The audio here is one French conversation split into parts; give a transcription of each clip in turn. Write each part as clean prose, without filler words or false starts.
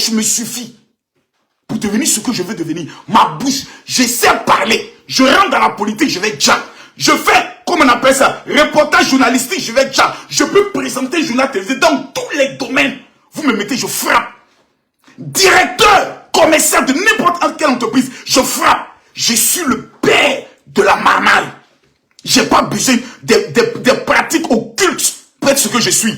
bouche me suffit pour devenir ce que je veux devenir. Ma bouche, je sais parler. Je rentre dans la politique, je vais déjà. Je fais, comment on appelle ça, reportage journalistique, je vais déjà. Je peux présenter journal télévisé dans tous les domaines. Vous me mettez, je frappe. Directeur, commercial de n'importe quelle entreprise, je frappe. Je suis le père de la marmaille. J'ai pas besoin des pratiques occultes pour être ce que je suis.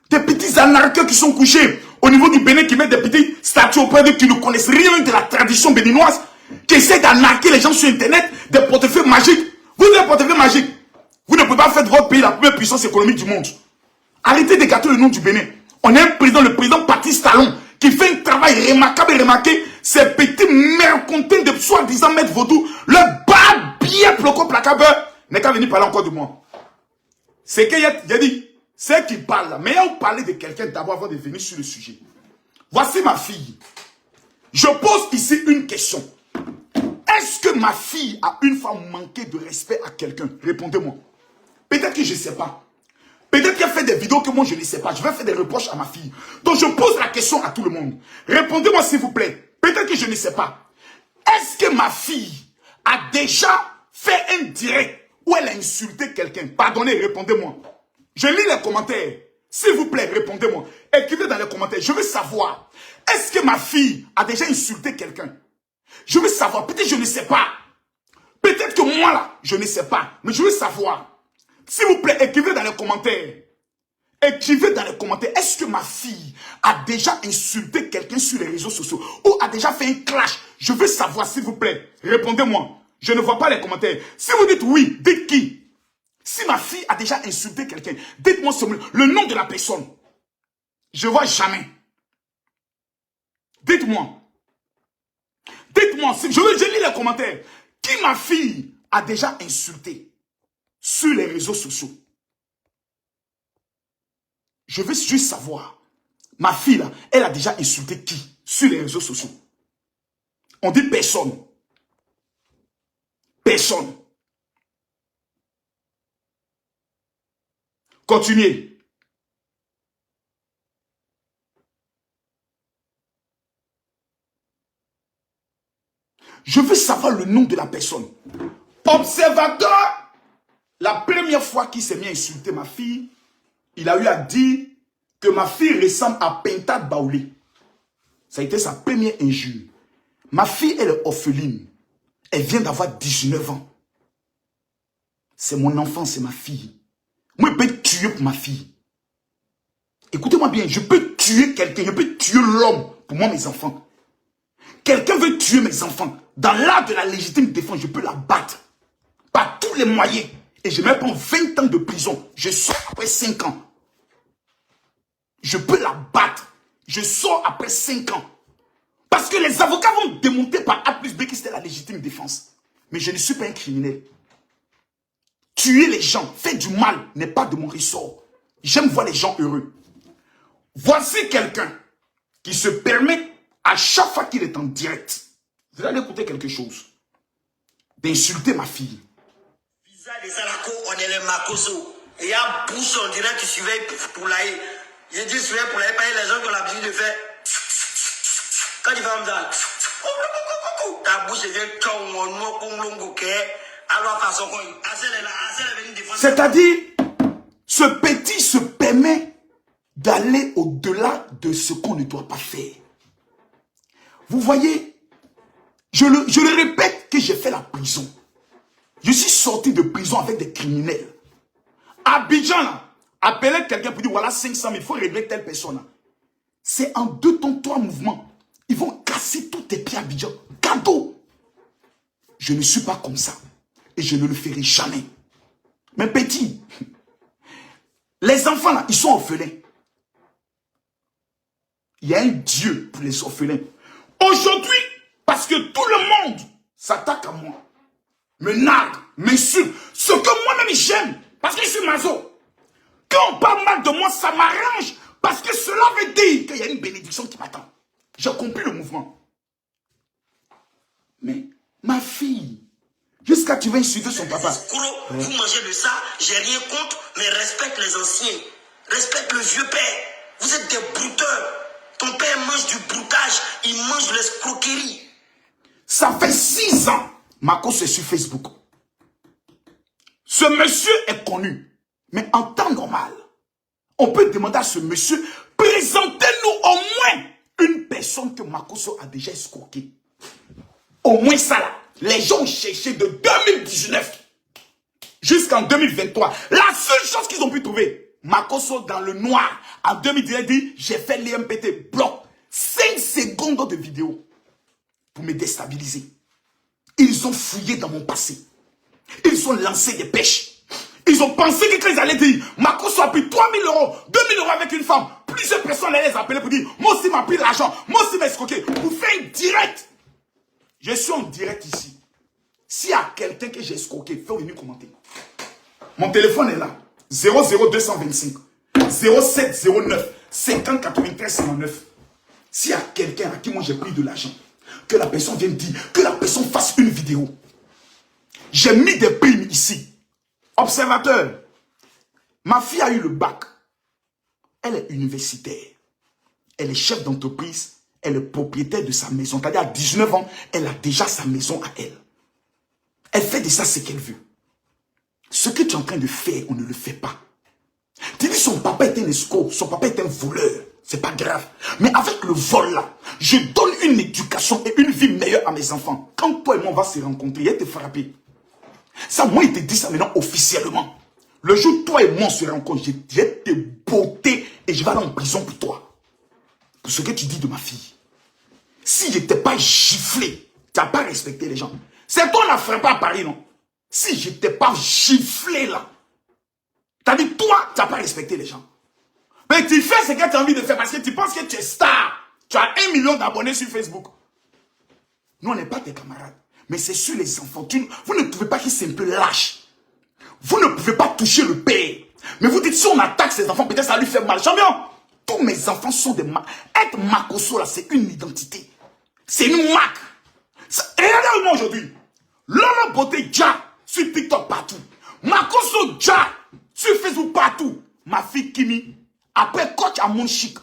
Des petits anarcheurs qui sont couchés au niveau du Bénin, qui mettent des petites statues auprès d'eux, qui ne connaissent rien de la tradition béninoise, qui essaient d'arnaquer les gens sur Internet, des portefeuilles magiques. Vous avez un portefeuille magique. Vous ne pouvez pas faire de votre pays la première puissance économique du monde. Arrêtez de gâter le nom du Bénin. On a un président, le président Patrice Talon, qui fait un travail remarquable et remarqué. Ces petits mercontins de soi-disant maître vaudou, le bas bien bloqué placable, n'est qu'à venir parler encore de moi. C'est qu'il y a dit, c'est qui parle là. Mais il y a parler de quelqu'un d'abord avant de venir sur le sujet. Voici ma fille. Je pose ici une question. Est-ce que ma fille a une fois manqué de respect à quelqu'un? Répondez-moi. Peut-être que je ne sais pas. Peut-être qu'elle fait des vidéos que moi je ne sais pas. Je vais faire des reproches à ma fille. Donc je pose la question à tout le monde. Répondez-moi s'il vous plaît. Peut-être que je ne sais pas. Est-ce que ma fille a déjà fait un direct où elle a insulté quelqu'un? Pardonnez, répondez-moi. Je lis les commentaires. S'il vous plaît, répondez-moi. Écrivez dans les commentaires. Je veux savoir. Est-ce que ma fille a déjà insulté quelqu'un? Je veux savoir. Peut-être que je ne sais pas. Peut-être que moi là, je ne sais pas. Mais je veux savoir. S'il vous plaît, écrivez dans les commentaires. Écrivez dans les commentaires. Est-ce que ma fille a déjà insulté quelqu'un sur les réseaux sociaux? Ou a déjà fait un clash? Je veux savoir, s'il vous plaît. Répondez-moi. Je ne vois pas les commentaires. Si vous dites oui, dites qui? Si ma fille a déjà insulté quelqu'un, dites-moi le nom de la personne. Je ne vois jamais. Dites-moi. Dites-moi. Je lis les commentaires. Qui ma fille a déjà insulté sur les réseaux sociaux? Je veux juste savoir. Ma fille, là, elle a déjà insulté qui sur les réseaux sociaux? On dit personne. Personne. Continuez. Je veux savoir le nom de la personne. Observateur, la première fois qu'il s'est mis à insulter ma fille, il a eu à dire que ma fille ressemble à Penta Baoulé. Ça a été sa première injure. Ma fille, elle est orpheline. Elle vient d'avoir 19 ans. C'est mon enfant, c'est ma fille. Moi, je peux tuer pour ma fille. Écoutez-moi bien, je peux tuer quelqu'un, je peux tuer l'homme pour moi, mes enfants. Quelqu'un veut tuer mes enfants. Dans l'art de la légitime défense, je peux la battre. Par tous les moyens. Et je me prends 20 ans de prison. Je sors après 5 ans. Je peux la battre. Je sors après 5 ans. Parce que les avocats vont démonter par A plus B que c'était la légitime défense. Mais je ne suis pas un criminel. Tuer les gens, faire du mal n'est pas de mon ressort. J'aime voir les gens heureux. Voici quelqu'un qui se permet, à chaque fois qu'il est en direct, vous allez écouter quelque chose, d'insulter ma fille. On est les Makoso. Et il y a bouche, on dirait, qui surveille pour l'aïe. Je dis surveille pour l'aïe, pas les gens qui ont l'habitude de faire. Quand tu fais comme ça, ta bouche devient comme c'est-à-dire, ce petit se permet d'aller au-delà de ce qu'on ne doit pas faire. Vous voyez, je le répète que j'ai fait la prison. Je suis sorti de prison avec des criminels. Abidjan, là, appeler quelqu'un pour dire voilà 500 000, il faut régler telle personne. C'est en 2 temps, 3 mouvements. Ils vont casser tous tes pieds à Abidjan. Cadeau. Je ne suis pas comme ça. Et je ne le ferai jamais. Mais petit, les enfants là, ils sont orphelins. Il y a un Dieu pour les orphelins. Aujourd'hui, parce que tout le monde s'attaque à moi, me nargue, m'insulte, ce que moi-même j'aime, parce que je suis maso. Quand on parle mal de moi, ça m'arrange, parce que cela veut dire qu'il y a une bénédiction qui m'attend. J'ai compris le mouvement. Mais ma fille, jusqu'à tu vas insulter son papa. Vous mangez de ça, j'ai rien contre, mais respecte les anciens. Respecte le vieux père. Vous êtes des brouteurs. Ton père père mange du broutage, il mange de l'escroquerie. Ça fait 6 ans, Makosso est sur Facebook. Ce monsieur est connu. Mais en temps normal, on peut demander à ce monsieur, présentez-nous au moins une personne que Makosso a déjà escroqué. Au moins ça là. Les gens ont cherché de 2019 jusqu'en 2023. La seule chose qu'ils ont pu trouver, Makosso dans le noir, en 2019 dit, j'ai fait l'IMPT, bloc 5 secondes de vidéo pour me déstabiliser. Ils ont fouillé dans mon passé. Ils ont lancé des pêches. Ils ont pensé que quand ils allaient dire, Makosso a pris 3 000 euros, 2 000 euros avec une femme, plusieurs personnes allaient les appeler pour dire, moi aussi m'a pris l'argent, moi aussi m'a escroqué. Pour faire un direct. Je suis en direct ici. S'il y a quelqu'un que j'ai escroqué, fais venir commenter. Mon téléphone est là. 00225 0709 50 93 59. S'il y a quelqu'un à qui moi j'ai pris de l'argent, que la personne vienne dire, que la personne fasse une vidéo. J'ai mis des primes ici. Observateur, ma fille a eu le bac. Elle est universitaire. Elle est chef d'entreprise. Elle est propriétaire de sa maison. C'est-à-dire à 19 ans, elle a déjà sa maison à elle. Elle fait de ça ce qu'elle veut. Ce que tu es en train de faire, on ne le fait pas. Tu dis son papa est un escroc, son papa est un voleur. C'est pas grave. Mais avec le vol là, je donne une éducation et une vie meilleure à mes enfants. Quand toi et moi on va se rencontrer, il va te frapper. Ça, moi, il te dit ça maintenant officiellement. Le jour où toi et moi on se rencontrent, je vais te botter et je vais aller en prison pour toi. Pour ce que tu dis de ma fille. Si je t'ai pas giflé, tu n'as pas respecté les gens. C'est toi la frappe à Paris, non? Si je t'ai pas giflé là, tu as dit toi, tu n'as pas respecté les gens. Mais tu fais ce que tu as envie de faire parce que tu penses que tu es star. Tu as 1 million d'abonnés sur Facebook. Nous, on n'est pas tes camarades. Mais c'est sur les enfants. Vous ne trouvez pas que c'est un peu lâche. Vous ne pouvez pas toucher le père. Mais vous dites, si on attaque ces enfants, peut-être ça lui fait mal. Champion, tous mes enfants sont des marques. Être Makosso, là, c'est une identité. C'est une marque. Regardez-moi aujourd'hui. Lola Beauté Dja sur TikTok partout. Makosso Dja sur Facebook partout. Ma fille Kimi, après coach à mon chic,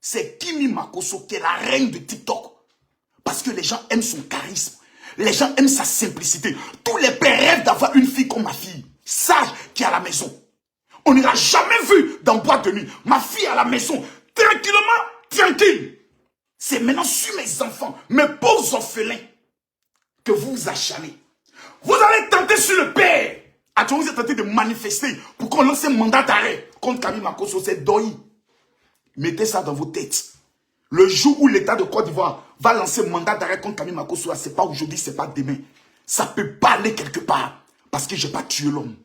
c'est Kimi Makosso qui est la reine de TikTok. Parce que les gens aiment son charisme. Les gens aiment sa simplicité. Tous les pères rêvent d'avoir une fille comme ma fille. Sage qui est à la maison. On n'ira jamais vu dans boîte de nuit. Ma fille à la maison. Tranquillement, tranquille. C'est maintenant sur mes enfants, mes pauvres orphelins, que vous vous acharnez. Vous allez tenter sur le père. Actuellement, vous êtes tenté de manifester pour qu'on lance un mandat d'arrêt contre Camille Makosso. C'est Doi. Mettez ça dans vos têtes. Le jour où l'État de Côte d'Ivoire va lancer un mandat d'arrêt contre Camille Makosso, ce n'est pas aujourd'hui, ce n'est pas demain. Ça ne peut pas aller quelque part. Parce que je n'ai pas tué l'homme.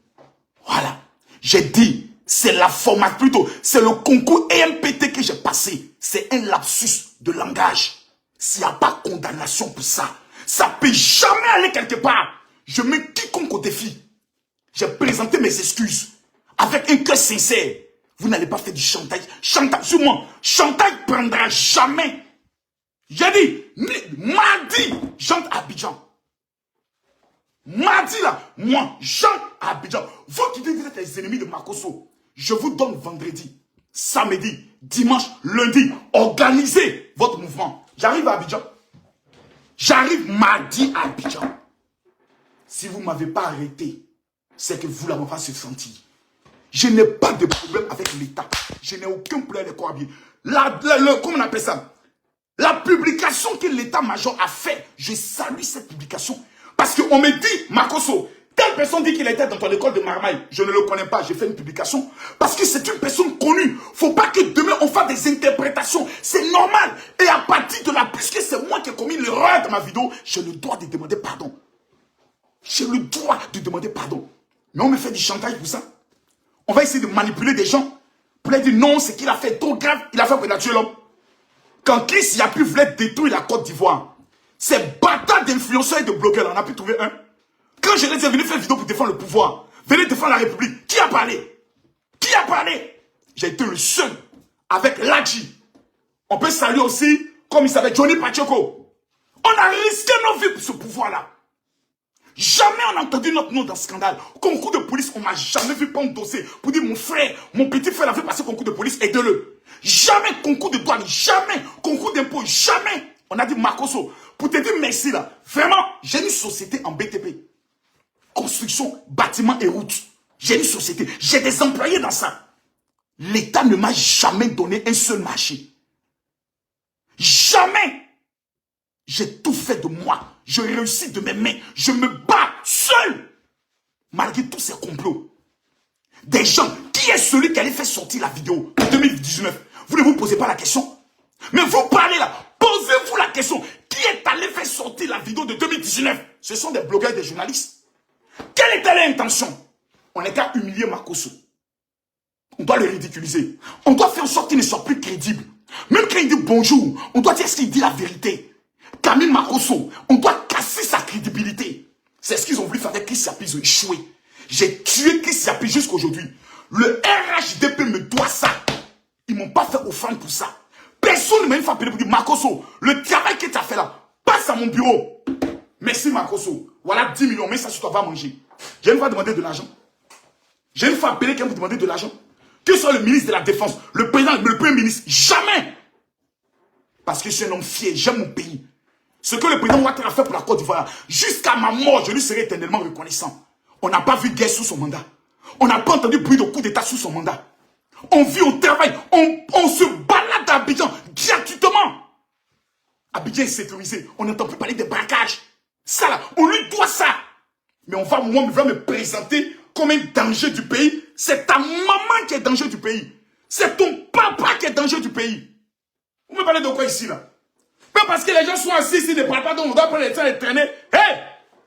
Voilà. J'ai dit, c'est la formation, plutôt, c'est le concours EMPT que j'ai passé. C'est un lapsus de langage. S'il n'y a pas condamnation pour ça, ça ne peut jamais aller quelque part. Je mets quiconque au défi. J'ai présenté mes excuses avec un cœur sincère. Vous n'allez pas faire du chantage. Chantage sur moi. Chantage ne prendra jamais. J'ai dit, mardi, j'entre à Abidjan. Mardi là, moi, j'entre à Abidjan. Vous qui dites que vous êtes les ennemis de Makosso, je vous donne vendredi, samedi, dimanche, lundi, organisez votre mouvement. J'arrive à Abidjan. J'arrive mardi à Abidjan. Si vous ne m'avez pas arrêté, c'est que vous l'avez pas se sentir. Je n'ai pas de problème avec l'État. Je n'ai aucun problème avec les Coabiers. Comment on appelle ça? La publication que l'état-major a fait, je salue cette publication. Parce qu'on me dit, Makosso, telle personne dit qu'il était dans ton école de Marmaille. Je ne le connais pas, j'ai fait une publication. Parce que c'est une personne connue. Il ne faut pas que demain on fasse des interprétations. C'est normal. Et à partir de là, puisque c'est moi qui ai commis l'erreur de ma vidéo, j'ai le droit de demander pardon. J'ai le droit de demander pardon. Mais on me fait du chantage pour ça. On va essayer de manipuler des gens pour leur dire non, ce qu'il a fait est trop grave. Il a fait pour tuer l'homme. Quand Chris Yapi voulait détruire la Côte d'Ivoire, ces bâtards d'influenceurs et de blogueurs, on a pu trouver un. Quand je les ai venus faire une vidéo pour défendre le pouvoir, venez défendre la République, qui a parlé? Qui a parlé? J'ai été le seul avec Ladji. On peut saluer aussi, comme il s'appelle, Johnny Pacheco. On a risqué nos vies pour ce pouvoir-là. Jamais on a entendu notre nom dans ce scandale. Concours de police, on m'a jamais vu prendre dossier pour dire mon frère, mon petit frère a fait passer concours de police, aidez-le. Jamais concours de douane, jamais concours d'impôt, jamais. On a dit Makoso, pour te dire merci là, vraiment, j'ai une société en BTP. Construction, bâtiment et routes. J'ai une société, j'ai des employés dans ça. L'État ne m'a jamais donné un seul marché. Jamais. J'ai tout fait de moi. Je réussis de mes mains. Je me bats seul. Malgré tous ces complots. Des gens, qui est celui qui allait faire sortir la vidéo en 2019? Vous ne vous posez pas la question? Mais vous parlez là. Posez-vous la question. Qui est allé faire sortir la vidéo de 2019? Ce sont des blogueurs et des journalistes. Quelle était l'intention? On n'est qu'à humilier Makoso. On doit le ridiculiser. On doit faire en sorte qu'il ne soit plus crédible. Même quand il dit bonjour, on doit dire qu'il dit la vérité. Camille Makoso, on doit casser sa crédibilité. C'est ce qu'ils ont voulu faire avec Chris Yapi, ils ont échoué. J'ai tué Chris Yapi jusqu'aujourd'hui. Le RHDP me doit ça. Ils m'ont pas fait offrande pour ça. Personne ne m'a fait appeler pour dire Makoso, le travail que tu as fait là, passe à mon bureau. Merci Makoso. Voilà 10 millions, mais ça sur toi va manger. J'ai une fois demandé de l'argent. J'ai une fois appelé quelqu'un pour demander de l'argent. Que ce soit le ministre de la Défense, le président, le premier ministre, jamais. Parce que je suis un homme fier, j'aime mon pays. Ce que le président Ouattara a fait pour la Côte d'Ivoire, jusqu'à ma mort, je lui serai éternellement reconnaissant. On n'a pas vu guerre sous son mandat. On n'a pas entendu bruit de coup d'État sous son mandat. On vit au travail, on se balade à Abidjan gratuitement. Abidjan est sécurisé, on n'entend plus parler des braquages. Ça là, on lui doit ça. Mais moi, va me présenter comme un danger du pays. C'est ta maman qui est danger du pays. C'est ton papa qui est danger du pays. Vous me parlez de quoi ici là? Pas parce que les gens sont assis ici, ne parlent pas, donc on doit prendre le temps de traîner. Hey!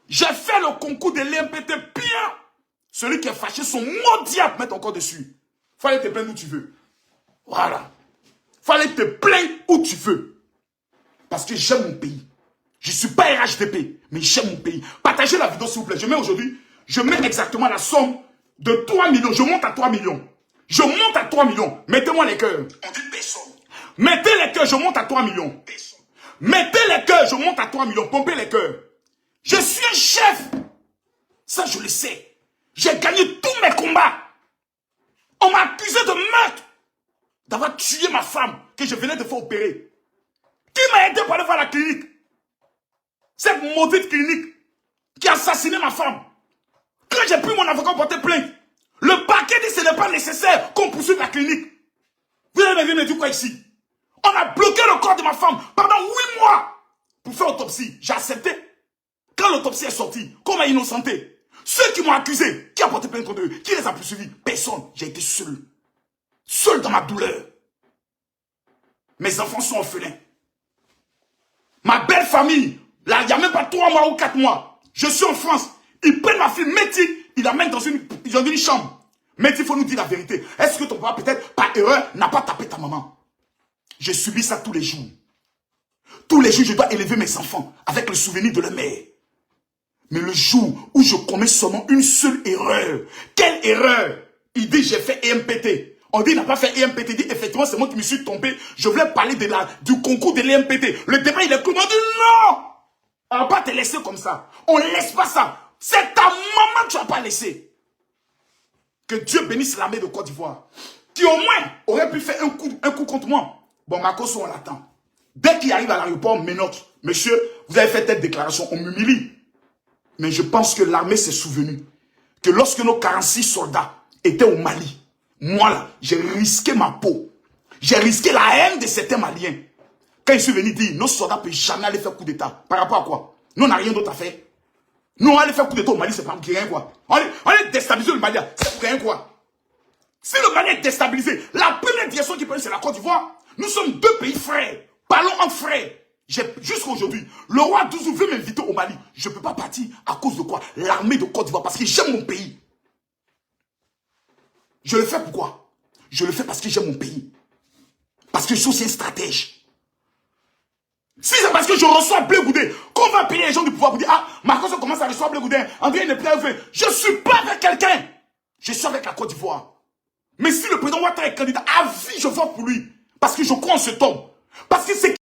J'ai fait le concours de l'IMPT bien. Celui qui est fâché, son maudit à mettre encore dessus. Fallait te plaindre où tu veux. Voilà. Fallait te plaindre où tu veux. Parce que j'aime mon pays. Je ne suis pas RHDP, mais j'aime mon pays. Partagez la vidéo s'il vous plaît. Je mets aujourd'hui, je mets exactement la somme de 3 millions. Je monte à 3 millions. Je monte à 3 millions. Mettez-moi les cœurs. On dit personne. Mettez les cœurs, je monte à 3 millions. Personne. Mettez les cœurs, je monte à 3 millions. Pompez les cœurs. Je suis un chef. Ça, je le sais. J'ai gagné tous mes combats. On m'a accusé de meurtre. D'avoir tué ma femme que je venais de faire opérer. Qui m'a aidé pour aller voir la clinique? Cette maudite clinique qui a assassiné ma femme. Quand j'ai pris mon avocat pour porter plainte, le parquet dit que ce n'est pas nécessaire qu'on poursuive la clinique. Vous allez venir me dire quoi ici? On a bloqué le corps de ma femme pendant 8 mois pour faire autopsie. J'ai accepté. Quand l'autopsie est sortie, qu'on m'a innocenté, ceux qui m'ont accusé, qui a porté plainte contre eux, qui les a poursuivis? Personne. J'ai été seul. Seul dans ma douleur. Mes enfants sont orphelins. Ma belle famille, là, il n'y a même pas 3 mois ou 4 mois. Je suis en France. Ils prennent ma fille, Métis, ils l'amènent dans une chambre. Métis, il faut nous dire la vérité. Est-ce que ton papa, peut-être, par erreur, n'a pas tapé ta maman? Je subis ça tous les jours. Tous les jours, je dois élever mes enfants avec le souvenir de leur mère. Mais le jour où je commets seulement une seule erreur, quelle erreur? Il dit, j'ai fait EMPT. On dit, il n'a pas fait EMPT. Il dit, effectivement, c'est moi qui me suis trompé. Je voulais parler du concours de l'EMPT. Le débat, il est clos. On dit, non! On ne va pas te laisser comme ça. On ne laisse pas ça. C'est ta maman que tu n'as pas laissé. Que Dieu bénisse l'armée de Côte d'Ivoire. Qui au moins aurait pu faire un coup contre moi. Bon, Makoso, on l'attend. Dès qu'il arrive à l'aéroport, on me note. Monsieur, vous avez fait telle déclaration, on m'humilie. Mais je pense que l'armée s'est souvenue que lorsque nos 46 soldats étaient au Mali, moi là, j'ai risqué ma peau. J'ai risqué la haine de certains Maliens. Quand je suis venu dire, nos soldats ne peuvent jamais aller faire coup d'État. Par rapport à quoi? Nous, on n'a rien d'autre à faire. Nous, on aller faire coup d'État au Mali, c'est pas pour rien quoi. On est déstabiliser le Mali, c'est pour rien quoi. Si le Mali est déstabilisé, la première direction qui peut c'est la Côte d'Ivoire. Nous sommes 2 pays frères. Parlons en frères. Jusqu'à aujourd'hui, le roi Douzou veut m'inviter au Mali. Je ne peux pas partir à cause de quoi? L'armée de Côte d'Ivoire, parce que j'aime mon pays. Je le fais pourquoi? Je le fais parce que j'aime mon pays. Parce que je suis aussi un stratège. Si c'est parce que je reçois Blé Goudé, qu'on va payer les gens du pouvoir pour dire, ah, Marcos commence à recevoir Blé Goudé, André n'est plus avec. Je ne suis pas avec quelqu'un. Je suis avec la Côte d'Ivoire. Mais si le président Ouattara est candidat, à vie, je vote pour lui. Parce que je crois en cet homme. Parce que c'est